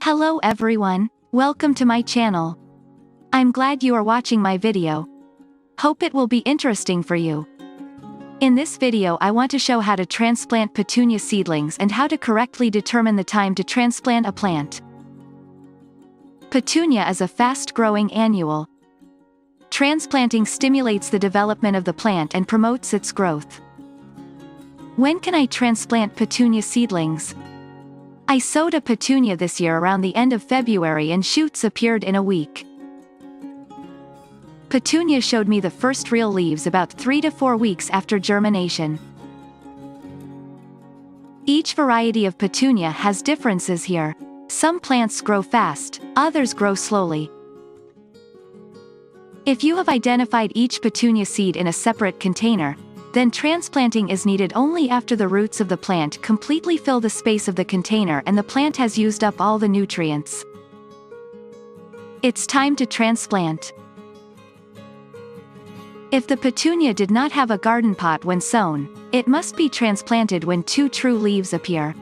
Hello everyone, welcome to my channel. I'm glad you are watching my video. Hope it will be interesting for you. In this video I want to show how to transplant petunia seedlings and how to correctly determine the time to transplant a plant. Petunia is a fast-growing annual. Transplanting stimulates the development of the plant and promotes its growth. When can I transplant petunia seedlings? I sowed a petunia this year around the end of February and shoots appeared in a week. Petunia showed me the first real leaves about 3 to 4 weeks after germination. Each variety of petunia has differences here. Some plants grow fast, others grow slowly. If you have identified each petunia seed in a separate container, then transplanting is needed only after the roots of the plant completely fill the space of the container and the plant has used up all the nutrients. It's time to transplant. If the petunia did not have a garden pot when sown, it must be transplanted when 2 true leaves appear.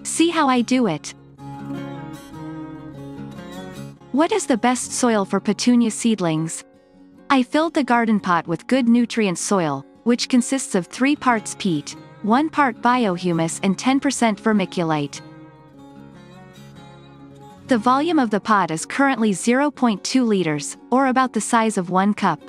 See how I do it. What is the best soil for petunia seedlings? I filled the garden pot with good nutrient soil, which consists of 3 parts peat, 1 part biohumus and 10% vermiculite. The volume of the pot is currently 0.2 liters, or about the size of 1 cup.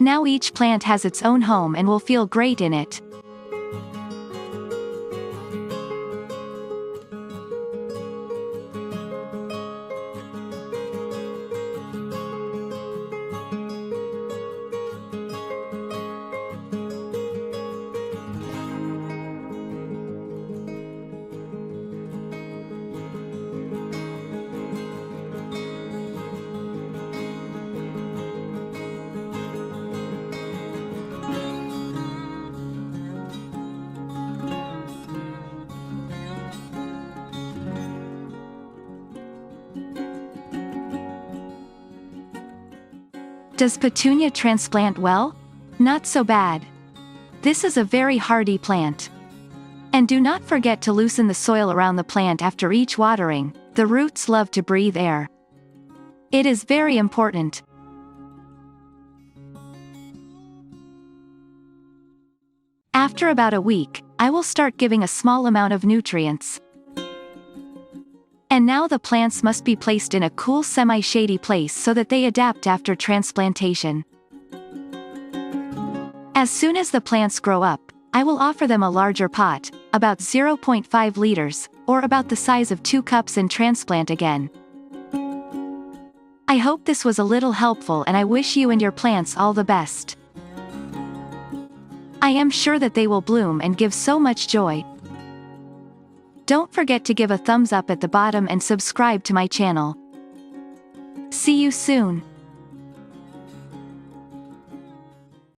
Now each plant has its own home and will feel great in it. Does petunia transplant well? Not so bad. This is a very hardy plant. And do not forget to loosen the soil around the plant after each watering, the roots love to breathe air. It is very important. After about a week, I will start giving a small amount of nutrients. And now the plants must be placed in a cool semi-shady place so that they adapt after transplantation. As soon as the plants grow up, I will offer them a larger pot, about 0.5 liters, or about the size of 2 cups and transplant again. I hope this was a little helpful and I wish you and your plants all the best. I am sure that they will bloom and give so much joy. Don't forget to give a thumbs up at the bottom and subscribe to my channel. See you soon.